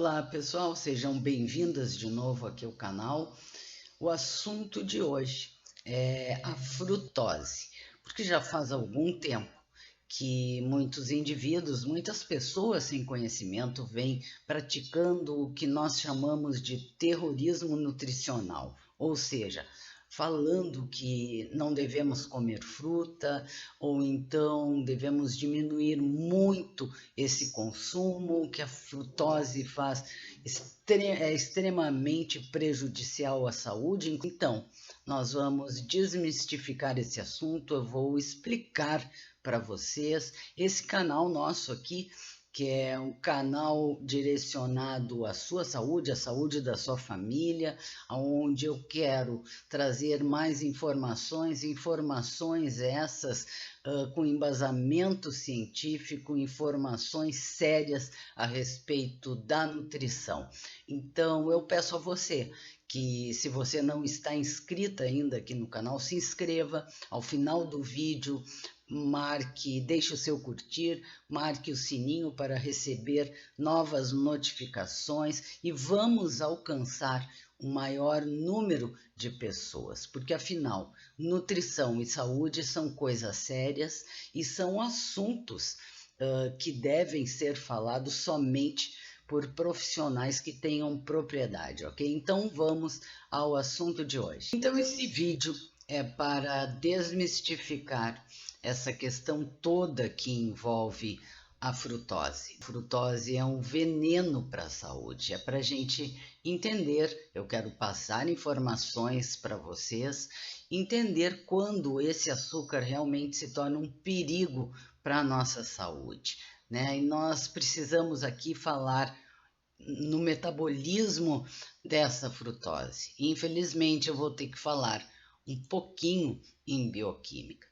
Olá pessoal, sejam bem-vindas de novo aqui ao canal. O assunto de hoje é a frutose, porque já faz algum tempo que muitos indivíduos, muitas pessoas sem conhecimento vêm praticando o que nós chamamos de terrorismo nutricional, ou seja, falando que não devemos comer fruta ou então devemos diminuir muito esse consumo, que a frutose é extremamente prejudicial à saúde. Então, nós vamos desmistificar esse assunto, eu vou explicar para vocês. Esse canal nosso aqui, que é um canal direcionado à sua saúde, à saúde da sua família, onde eu quero trazer mais informações essas com embasamento científico, informações sérias a respeito da nutrição. Então eu peço a você que, se você não está inscrita ainda aqui no canal, se inscreva. Ao final do vídeo, deixe o seu curtir, marque o sininho para receber novas notificações e vamos alcançar um maior número de pessoas, porque afinal, nutrição e saúde são coisas sérias e são assuntos que devem ser falados somente por profissionais que tenham propriedade, ok? Então vamos ao assunto de hoje. Então esse vídeo é para desmistificar essa questão toda que envolve a frutose. A frutose é um veneno para a saúde, é para a gente entender. Eu quero passar informações para vocês, entender quando esse açúcar realmente se torna um perigo para a nossa saúde, né? E nós precisamos aqui falar no metabolismo dessa frutose. Infelizmente, eu vou ter que falar um pouquinho em bioquímica.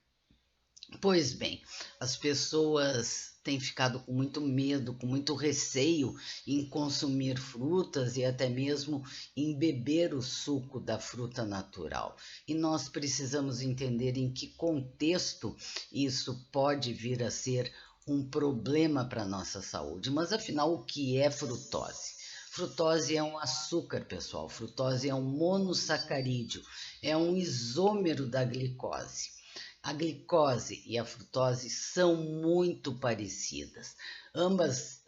Pois bem, as pessoas têm ficado com muito medo, com muito receio em consumir frutas e até mesmo em beber o suco da fruta natural. E nós precisamos entender em que contexto isso pode vir a ser um problema para a nossa saúde. Mas afinal, o que é frutose? Frutose é um açúcar, pessoal. Frutose é um monossacarídeo, é um isômero da glicose. A glicose e a frutose são muito parecidas. Ambas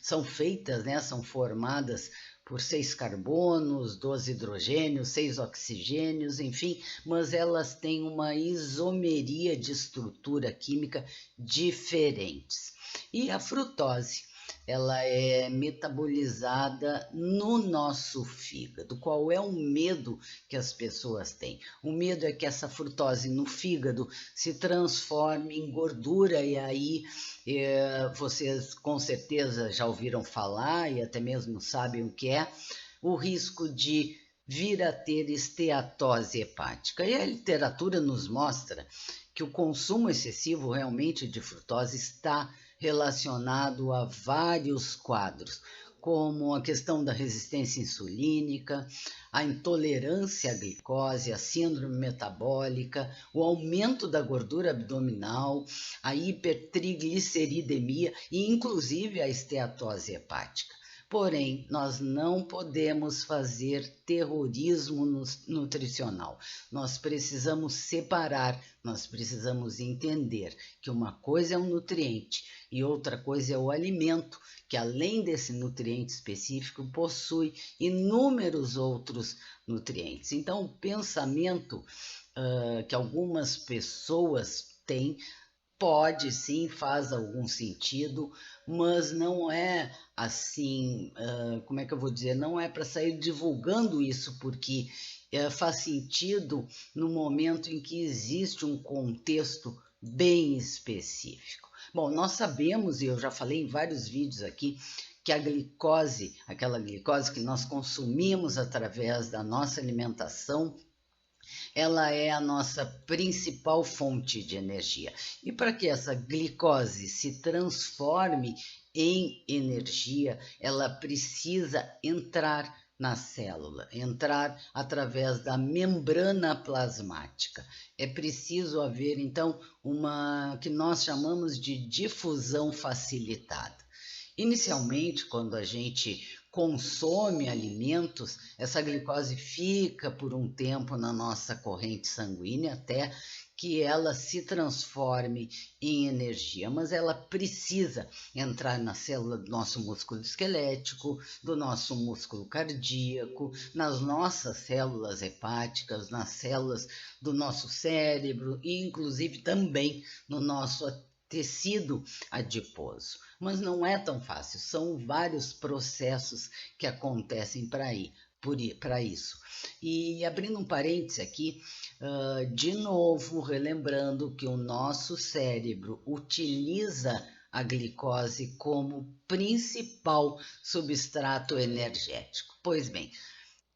são feitas, né, são formadas por 6 carbonos, 12 hidrogênios, 6 oxigênios, enfim, mas elas têm uma isomeria de estrutura química diferentes. E a frutose, ela é metabolizada no nosso fígado. Qual é o medo que as pessoas têm? O medo é que essa frutose no fígado se transforme em gordura e aí vocês com certeza já ouviram falar e até mesmo sabem o que é o risco de vir a ter esteatose hepática. E a literatura nos mostra que o consumo excessivo realmente de frutose está relacionado a vários quadros, como a questão da resistência insulínica, a intolerância à glicose, a síndrome metabólica, o aumento da gordura abdominal, a hipertrigliceridemia e inclusive a esteatose hepática. Porém, nós não podemos fazer terrorismo nutricional. Nós precisamos separar, nós precisamos entender que uma coisa é um nutriente e outra coisa é o alimento, que além desse nutriente específico, possui inúmeros outros nutrientes. Então, o pensamento que algumas pessoas têm pode sim, faz algum sentido, mas não é assim, como é que eu vou dizer, não é para sair divulgando isso, porque faz sentido no momento em que existe um contexto bem específico. Bom, nós sabemos, e eu já falei em vários vídeos aqui, que a glicose, aquela glicose que nós consumimos através da nossa alimentação, ela é a nossa principal fonte de energia. E para que essa glicose se transforme em energia, ela precisa entrar na célula, entrar através da membrana plasmática. É preciso haver, então, uma que nós chamamos de difusão facilitada. Inicialmente, quando a gente consome alimentos, essa glicose fica por um tempo na nossa corrente sanguínea até que ela se transforme em energia, mas ela precisa entrar na célula do nosso músculo esquelético, do nosso músculo cardíaco, nas nossas células hepáticas, nas células do nosso cérebro e inclusive também no nosso tecido adiposo. Mas não é tão fácil, são vários processos que acontecem para isso. E abrindo um parêntese aqui, de novo relembrando que o nosso cérebro utiliza a glicose como principal substrato energético. Pois bem,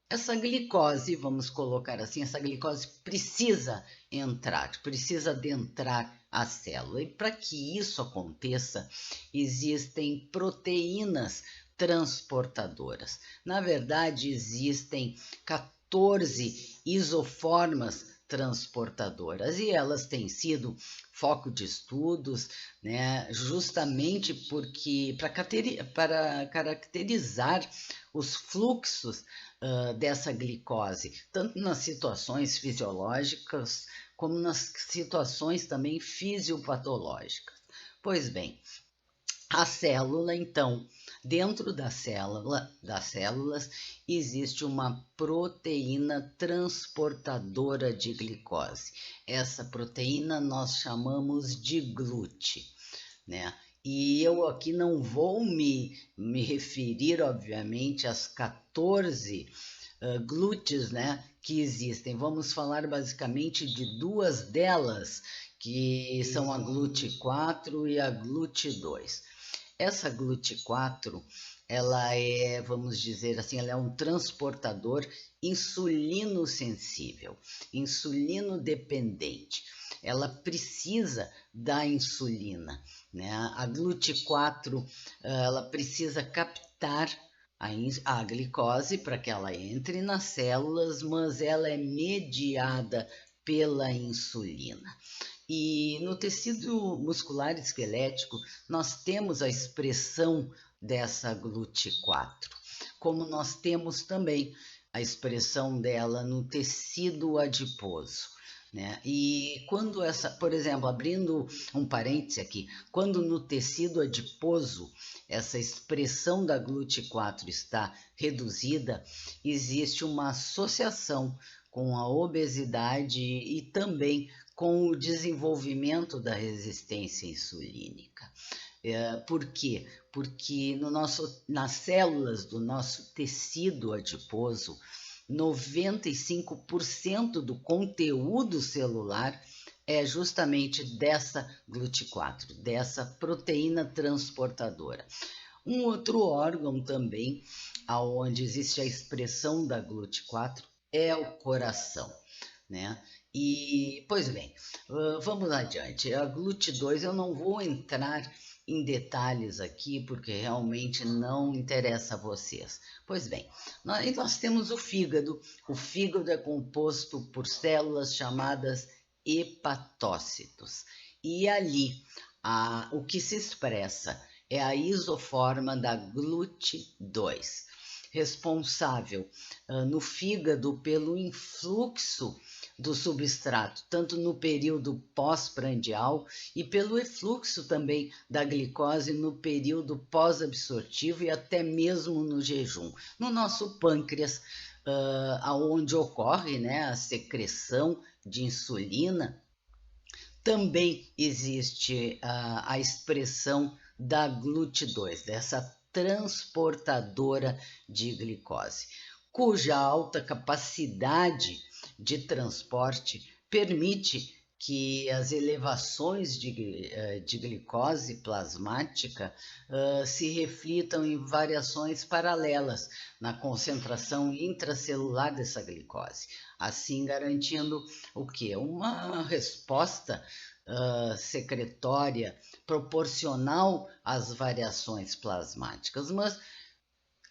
essa glicose, vamos colocar assim, essa glicose precisa adentrar a célula. E para que isso aconteça, existem proteínas transportadoras. Na verdade, existem 14 isoformas transportadoras e elas têm sido foco de estudos, né, justamente porque para caracterizar os fluxos dessa glicose, tanto nas situações fisiológicas como nas situações também fisiopatológicas. Pois bem, a célula, então, dentro das células, existe uma proteína transportadora de glicose. Essa proteína nós chamamos de GLUT, né? E eu aqui não vou me referir, obviamente, às 14 GLUTs, né, que existem. Vamos falar basicamente de duas delas, que são a GLUT4 e a GLUT2. Essa GLUT4, ela é, vamos dizer assim, ela é um transportador insulino sensível, insulino dependente. Ela precisa da insulina, né? A GLUT4, ela precisa captar a glicose para que ela entre nas células, mas ela é mediada pela insulina. E no tecido muscular esquelético, nós temos a expressão dessa GLUT4, como nós temos também a expressão dela no tecido adiposo, né? E quando essa, por exemplo, abrindo um parêntese aqui, quando no tecido adiposo essa expressão da GLUT4 está reduzida, existe uma associação com a obesidade e também com o desenvolvimento da resistência insulínica. Por quê? Porque nas células do nosso tecido adiposo, 95% do conteúdo celular é justamente dessa GLUT4, dessa proteína transportadora. Um outro órgão também, onde existe a expressão da GLUT4, é o coração, né? E, pois bem, vamos adiante. A GLUT2 eu não vou entrar em detalhes aqui, porque realmente não interessa a vocês. Pois bem, nós temos o fígado. O fígado é composto por células chamadas hepatócitos. E ali, o que se expressa é a isoforma da GLUT2, responsável no fígado pelo influxo do substrato, tanto no período pós-prandial e pelo efluxo também da glicose no período pós-absortivo e até mesmo no jejum. No nosso pâncreas, onde ocorre, né, a secreção de insulina, também existe a expressão da GLUT2, dessa transportadora de glicose, cuja alta capacidade de transporte permite que as elevações de glicose plasmática se reflitam em variações paralelas na concentração intracelular dessa glicose, assim garantindo o quê? Uma resposta secretória proporcional às variações plasmáticas, mas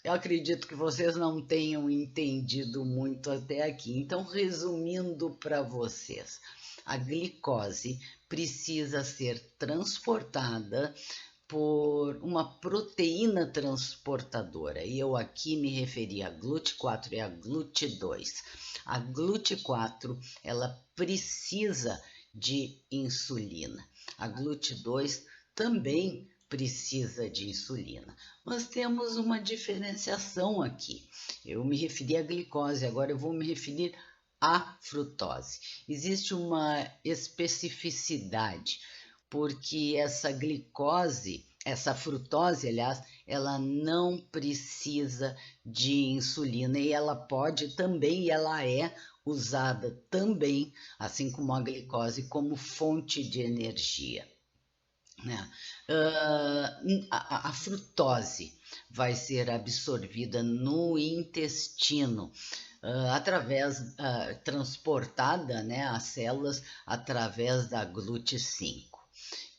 eu acredito que vocês não tenham entendido muito até aqui. Então, resumindo para vocês, a glicose precisa ser transportada por uma proteína transportadora, e eu aqui me referi a GLUT4 e a GLUT2. A GLUT4, ela precisa de insulina. A GLUT2 também precisa de insulina. Mas temos uma diferenciação aqui. Eu me referi à glicose, agora eu vou me referir à frutose. Existe uma especificidade, porque essa glicose, essa frutose, aliás, ela não precisa de insulina e ela pode também, e ela é usada também, assim como a glicose, como fonte de energia, né? A frutose vai ser absorvida no intestino, transportada, né, às células através da GLUT5.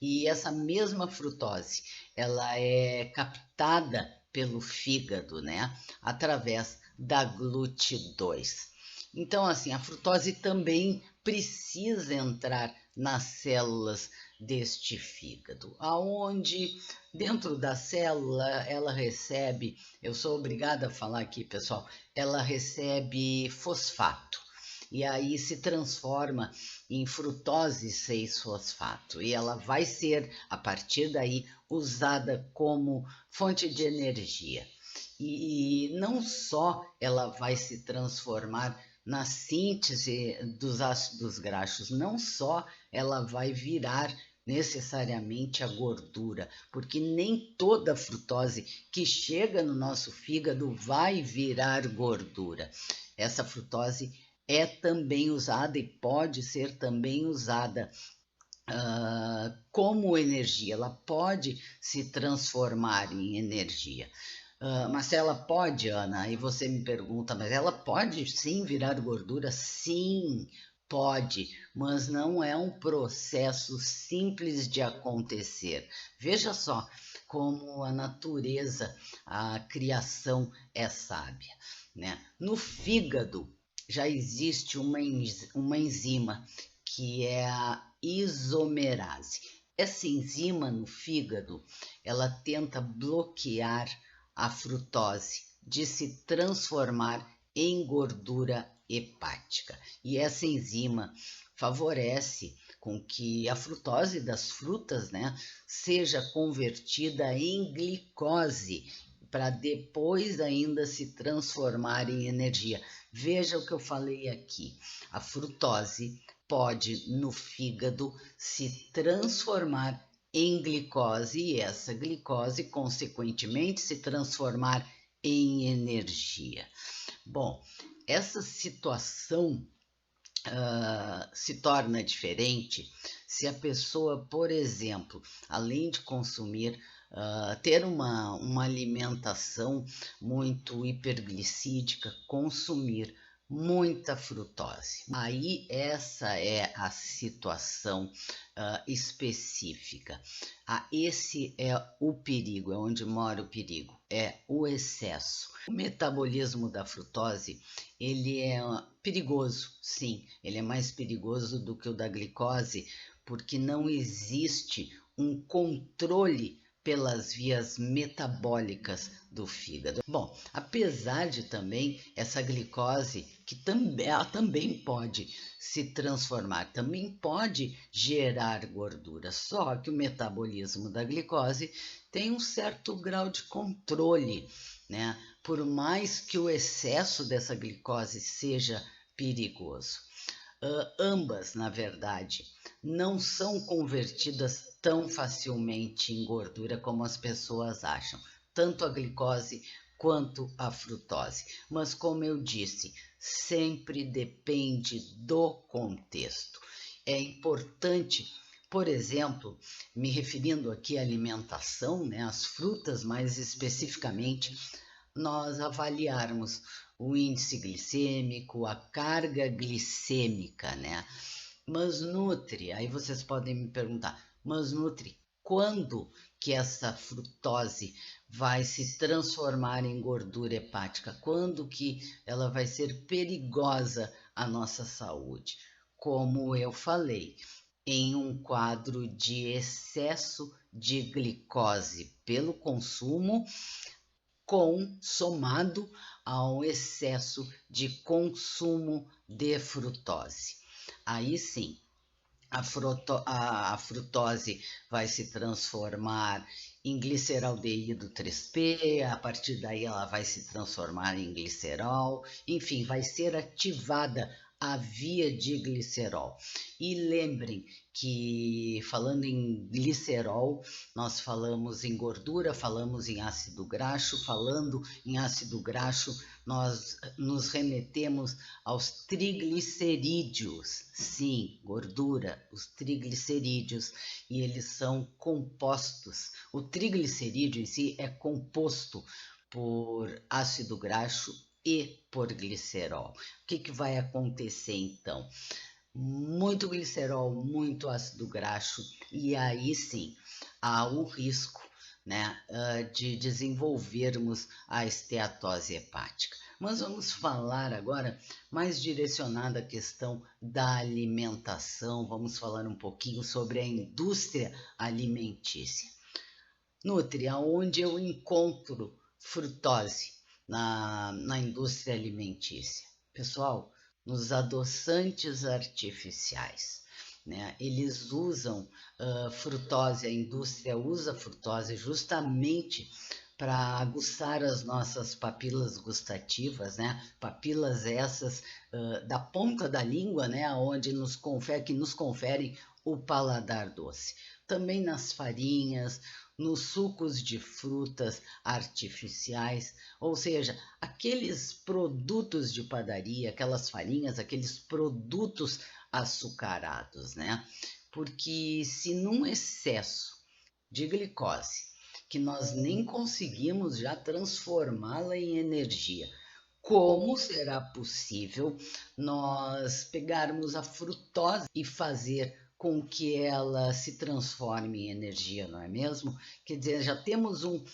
E essa mesma frutose, ela é captada pelo fígado, né, através da GLUT2. Então, assim, a frutose também precisa entrar nas células deste fígado, aonde dentro da célula ela recebe, eu sou obrigada a falar aqui, pessoal, ela recebe fosfato e aí se transforma em frutose 6-fosfato e ela vai ser, a partir daí, usada como fonte de energia. E não só ela vai se transformar na síntese dos ácidos graxos, não só ela vai virar necessariamente a gordura, porque nem toda frutose que chega no nosso fígado vai virar gordura. Essa frutose é também usada e pode ser também usada como energia, ela pode se transformar em energia. Mas ela pode, Ana, e você me pergunta, mas ela pode sim virar gordura? Sim, pode, mas não é um processo simples de acontecer. Veja só como a natureza, a criação é sábia, né? No fígado já existe uma enzima que é a isomerase. Essa enzima no fígado, ela tenta bloquear a frutose de se transformar em gordura hepática. E essa enzima favorece com que a frutose das frutas, né, seja convertida em glicose para depois ainda se transformar em energia. Veja o que eu falei aqui. A frutose pode no fígado se transformar em glicose e essa glicose, consequentemente, se transformar em energia. Bom, essa situação se torna diferente se a pessoa, por exemplo, além de consumir, ter uma alimentação muito hiperglicídica, consumir muita frutose. Aí essa é a situação específica. Esse é o perigo, é onde mora o perigo, é o excesso. O metabolismo da frutose, ele é perigoso, sim, ele é mais perigoso do que o da glicose, porque não existe um controle pelas vias metabólicas do fígado. Bom, apesar de também essa glicose, que ela também pode se transformar, também pode gerar gordura, só que o metabolismo da glicose tem um certo grau de controle, né? Por mais que o excesso dessa glicose seja perigoso. Ambas, na verdade, não são convertidas tão facilmente em gordura como as pessoas acham, tanto a glicose quanto a frutose. Mas, como eu disse, sempre depende do contexto. É importante, por exemplo, me referindo aqui à alimentação, né, às frutas mais especificamente, nós avaliarmos o índice glicêmico, a carga glicêmica, né? Mas Nutri, aí vocês podem me perguntar, mas Nutri, quando que essa frutose vai se transformar em gordura hepática? Quando que ela vai ser perigosa à nossa saúde? Como eu falei, em um quadro de excesso de glicose pelo consumo, somado ao excesso de consumo de frutose. Aí sim, a frutose vai se transformar em gliceraldeído 3P, a partir daí ela vai se transformar em glicerol, enfim, vai ser ativada a via de glicerol. E lembrem que, falando em glicerol, nós falamos em gordura, falamos em ácido graxo, falando em ácido graxo, nós nos remetemos aos triglicerídeos. Sim, gordura, os triglicerídeos, e eles são compostos. O triglicerídeo em si é composto por ácido graxo e por glicerol. O que vai acontecer então? Muito glicerol, muito ácido graxo, e aí sim há o risco, né, de desenvolvermos a esteatose hepática. Mas vamos falar agora mais direcionada à questão da alimentação, vamos falar um pouquinho sobre a indústria alimentícia. Nutri, aonde eu encontro frutose na indústria alimentícia? Pessoal, nos adoçantes artificiais, né? Eles usam frutose, a indústria usa frutose justamente para aguçar as nossas papilas gustativas, né? Papilas essas da ponta da língua, né? Onde que nos conferem o paladar doce. Também nas farinhas, nos sucos de frutas artificiais, ou seja, aqueles produtos de padaria, aquelas farinhas, aqueles produtos açucarados, né? Porque se num excesso de glicose, que nós nem conseguimos já transformá-la em energia, como será possível nós pegarmos a frutose e fazer com que ela se transforme em energia, não é mesmo? Quer dizer, já temos um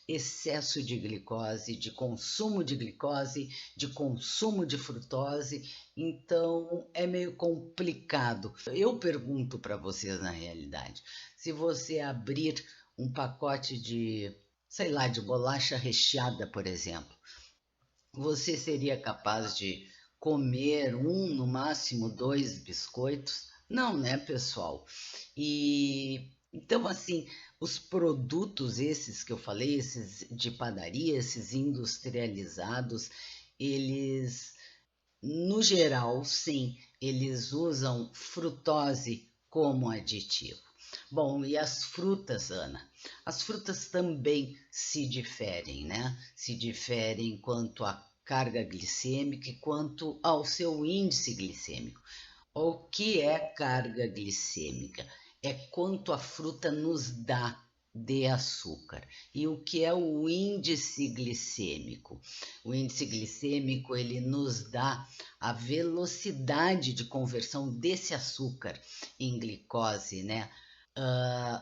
excesso de glicose, de consumo de glicose, de consumo de frutose, então é meio complicado. Eu pergunto para vocês na realidade, se você abrir um pacote de, sei lá, de bolacha recheada, por exemplo, você seria capaz de comer um, no máximo dois biscoitos? Não, né, pessoal? E então, assim, os produtos esses que eu falei, esses de padaria, esses industrializados, eles, no geral, sim, eles usam frutose como aditivo. Bom, e as frutas, Ana? As frutas também se diferem, né? Se diferem quanto à carga glicêmica e quanto ao seu índice glicêmico. O que é carga glicêmica? É quanto a fruta nos dá de açúcar. E o que é o índice glicêmico? O índice glicêmico, ele nos dá a velocidade de conversão desse açúcar em glicose, né?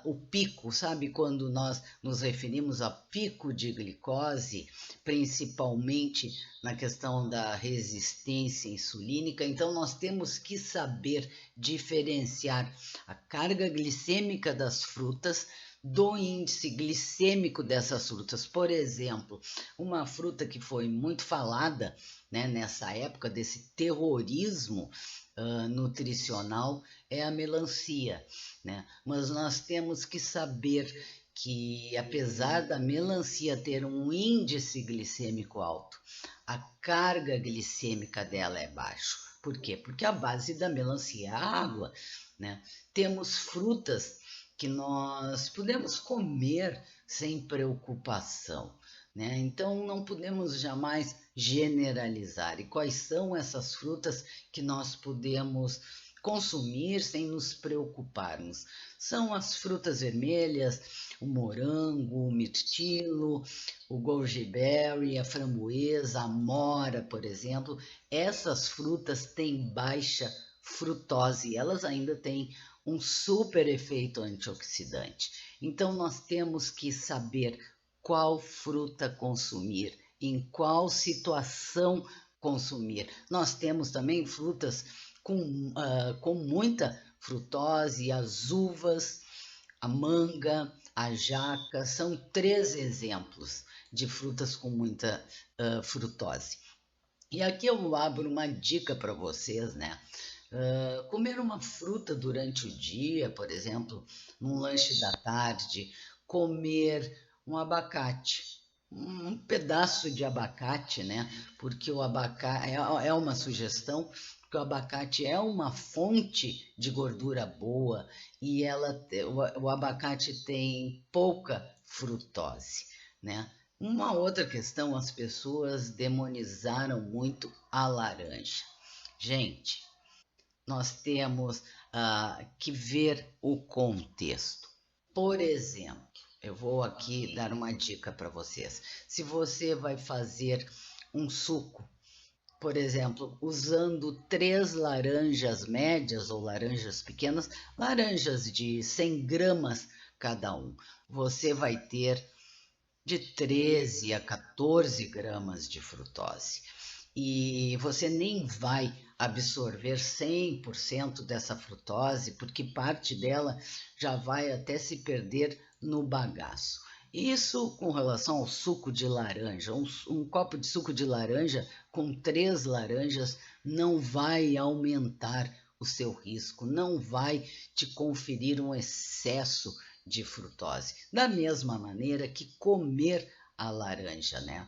O pico, sabe quando nós nos referimos a pico de glicose, principalmente na questão da resistência insulínica, então nós temos que saber diferenciar a carga glicêmica das frutas do índice glicêmico dessas frutas. Por exemplo, uma fruta que foi muito falada, né, nessa época desse terrorismo nutricional é a melancia, né? Mas nós temos que saber que, apesar da melancia ter um índice glicêmico alto, a carga glicêmica dela é baixa. Por quê? Porque a base da melancia é a água, né? Temos frutas que nós podemos comer sem preocupação, né? Então não podemos jamais generalizar. E quais são essas frutas que nós podemos consumir sem nos preocuparmos? São as frutas vermelhas, o morango, o mirtilo, o goji berry, a framboesa, a mora, por exemplo. Essas frutas têm baixa frutose, elas ainda têm um super efeito antioxidante. Então nós temos que saber qual fruta consumir, em qual situação consumir. Nós temos também frutas com muita frutose, as uvas, a manga, a jaca, são três exemplos de frutas com muita frutose. E aqui eu abro uma dica para vocês, né? Comer uma fruta durante o dia, por exemplo, num lanche da tarde, comer um abacate, um pedaço de abacate, né? Porque o abacate é uma sugestão, porque o abacate é uma fonte de gordura boa e o abacate tem pouca frutose, né? Uma outra questão, as pessoas demonizaram muito a laranja. Gente, nós temos que ver o contexto. Por exemplo, eu vou aqui dar uma dica para vocês. Se você vai fazer um suco, por exemplo, usando 3 laranjas médias ou laranjas pequenas, laranjas de 100 gramas cada um, você vai ter de 13 a 14 gramas de frutose. E você nem vai absorver 100% dessa frutose, porque parte dela já vai até se perder no bagaço. Isso com relação ao suco de laranja. Um copo de suco de laranja com 3 laranjas não vai aumentar o seu risco, não vai te conferir um excesso de frutose. Da mesma maneira que comer a laranja, né?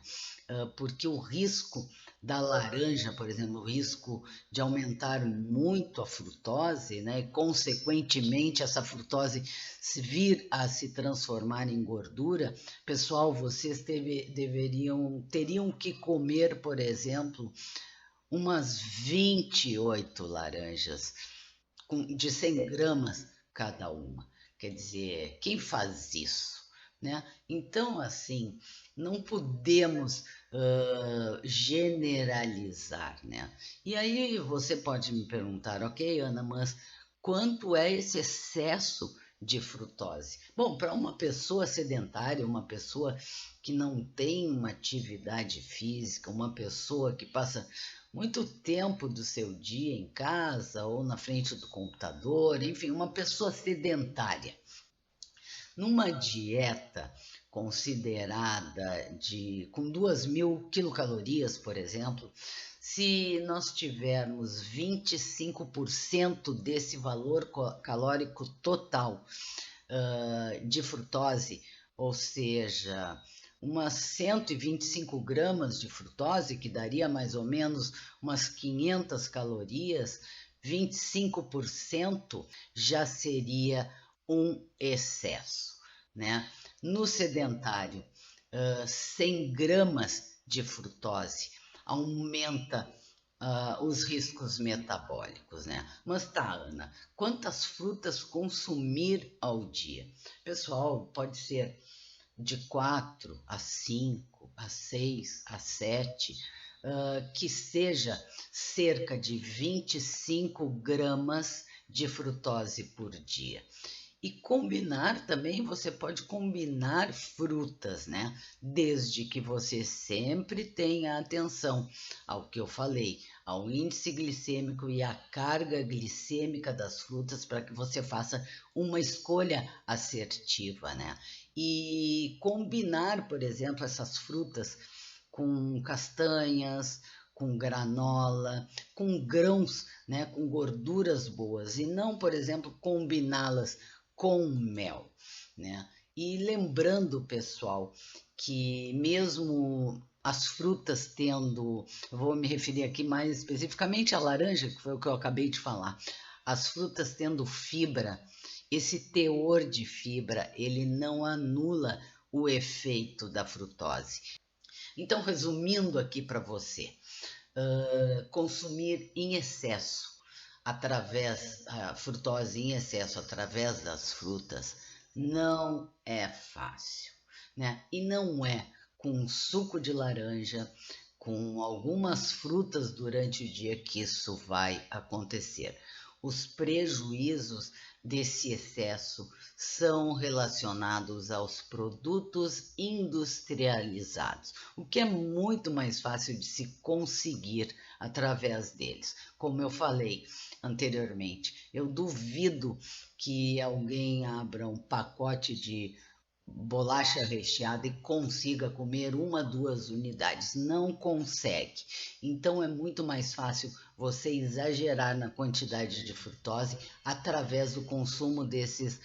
Porque o risco da laranja, por exemplo, o risco de aumentar muito a frutose, né? E consequentemente essa frutose vir a se transformar em gordura, pessoal, vocês teriam que comer, por exemplo, umas 28 laranjas de 100 gramas cada uma. Quer dizer, quem faz isso? Né? Então, assim, não podemos generalizar, né? E aí você pode me perguntar, ok, Ana, mas quanto é esse excesso de frutose? Bom, para uma pessoa sedentária, uma pessoa que não tem uma atividade física, uma pessoa que passa muito tempo do seu dia em casa ou na frente do computador, enfim, uma pessoa sedentária. Numa dieta considerada com 2.000 quilocalorias, por exemplo, se nós tivermos 25% desse valor calórico total de frutose, ou seja, umas 125 gramas de frutose, que daria mais ou menos umas 500 calorias, 25% já seria um excesso, né? No sedentário, 100 gramas de frutose aumenta os riscos metabólicos, né? Mas tá, Ana, quantas frutas consumir ao dia? Pessoal, pode ser de 4 a 5, a 6, a 7, que seja cerca de 25 gramas de frutose por dia. E combinar também, você pode combinar frutas, né? Desde que você sempre tenha atenção ao que eu falei, ao índice glicêmico e à carga glicêmica das frutas, para que você faça uma escolha assertiva, né? E combinar, por exemplo, essas frutas com castanhas, com granola, com grãos, né, com gorduras boas, e não, por exemplo, combiná-las com mel, né? E lembrando, pessoal, que mesmo as frutas tendo, eu vou me referir aqui mais especificamente à laranja, que foi o que eu acabei de falar, as frutas tendo fibra, esse teor de fibra, ele não anula o efeito da frutose. Então, resumindo aqui para você, consumir em excesso a frutose em excesso através das frutas não é fácil, né? E não é com suco de laranja, com algumas frutas durante o dia que isso vai acontecer. Os prejuízos desse excesso são relacionados aos produtos industrializados, o que é muito mais fácil de se conseguir através deles. Como eu falei anteriormente, eu duvido que alguém abra um pacote de bolacha recheada e consiga comer uma, duas unidades. Não consegue. Então é muito mais fácil você exagerar na quantidade de frutose através do consumo desses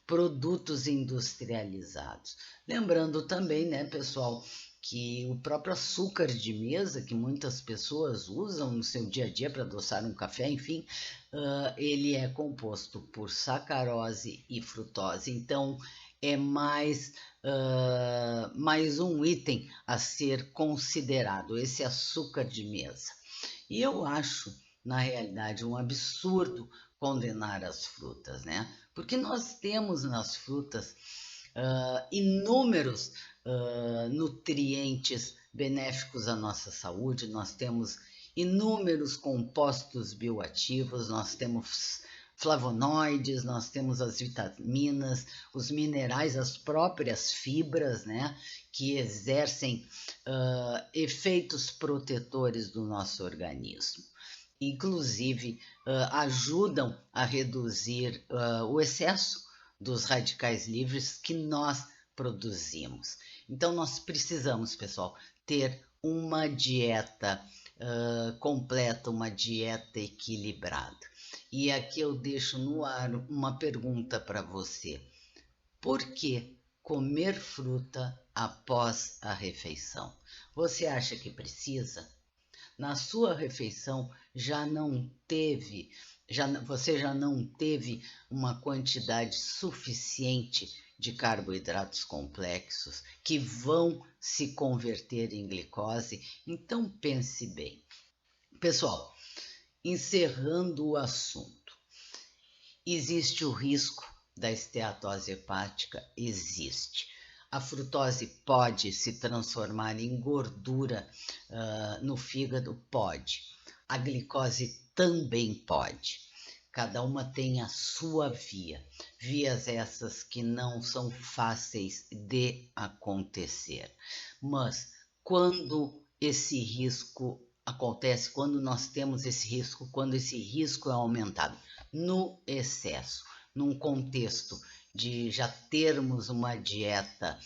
produtos industrializados. Lembrando também, né, pessoal, que o próprio açúcar de mesa, que muitas pessoas usam no seu dia a dia para adoçar um café, enfim, ele é composto por sacarose e frutose. Então, é mais um item a ser considerado, esse açúcar de mesa. E eu acho, na realidade, um absurdo condenar as frutas, né? Porque nós temos nas frutas inúmeros nutrientes benéficos à nossa saúde, nós temos inúmeros compostos bioativos, nós temos flavonoides, nós temos as vitaminas, os minerais, as próprias fibras, né, que exercem efeitos protetores do nosso organismo. Inclusive, ajudam a reduzir o excesso dos radicais livres que nós produzimos. Então, nós precisamos, pessoal, ter uma dieta completa, uma dieta equilibrada. E aqui eu deixo no ar uma pergunta para você. Por que comer fruta após a refeição? Você acha que precisa? Na sua refeição você já não teve uma quantidade suficiente de carboidratos complexos que vão se converter em glicose? Então pense bem. Pessoal, encerrando o assunto, existe o risco da esteatose hepática? Existe. A frutose pode se transformar em gordura no fígado? Pode. A glicose também pode. Cada uma tem a sua via. Vias essas que não são fáceis de acontecer. Mas quando esse risco acontece, quando nós temos esse risco, quando esse risco é aumentado no excesso, num contexto de já termos uma dieta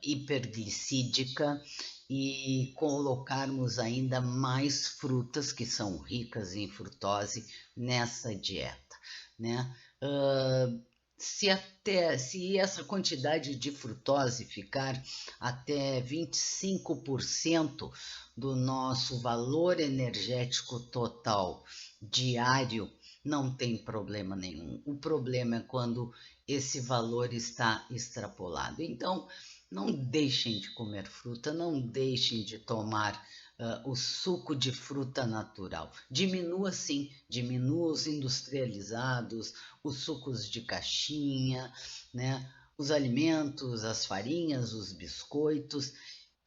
hiperglicídica e colocarmos ainda mais frutas que são ricas em frutose nessa dieta, né? Se essa quantidade de frutose ficar até 25% do nosso valor energético total diário, não tem problema nenhum. O problema é quando esse valor está extrapolado. Então, não deixem de comer fruta, não deixem de tomar o suco de fruta natural. Diminua sim, diminua os industrializados, os sucos de caixinha, né? Os alimentos, as farinhas, os biscoitos.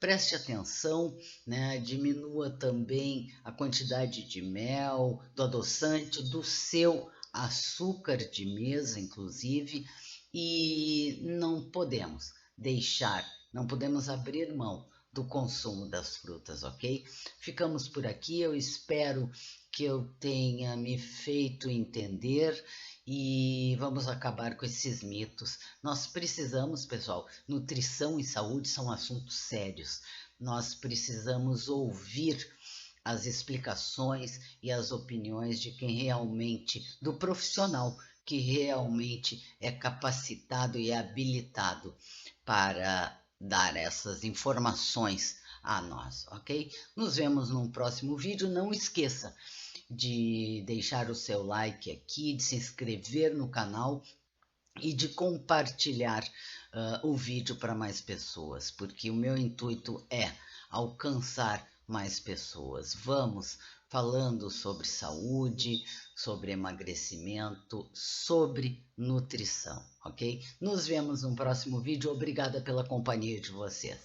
Preste atenção, né? Diminua também a quantidade de mel, do adoçante, do seu açúcar de mesa, inclusive, e não podemos abrir mão do consumo das frutas, ok? Ficamos por aqui, eu espero que eu tenha me feito entender e vamos acabar com esses mitos. Nós precisamos, pessoal, nutrição e saúde são assuntos sérios. Nós precisamos ouvir as explicações e as opiniões de quem realmente, do profissional que realmente é capacitado e habilitado para dar essas informações a nós, ok? Nos vemos num próximo vídeo. Não esqueça de deixar o seu like aqui, de se inscrever no canal e de compartilhar o vídeo para mais pessoas, porque o meu intuito é alcançar mais pessoas. Vamos falando sobre saúde, sobre emagrecimento, sobre nutrição, ok? Nos vemos no próximo vídeo. Obrigada pela companhia de vocês.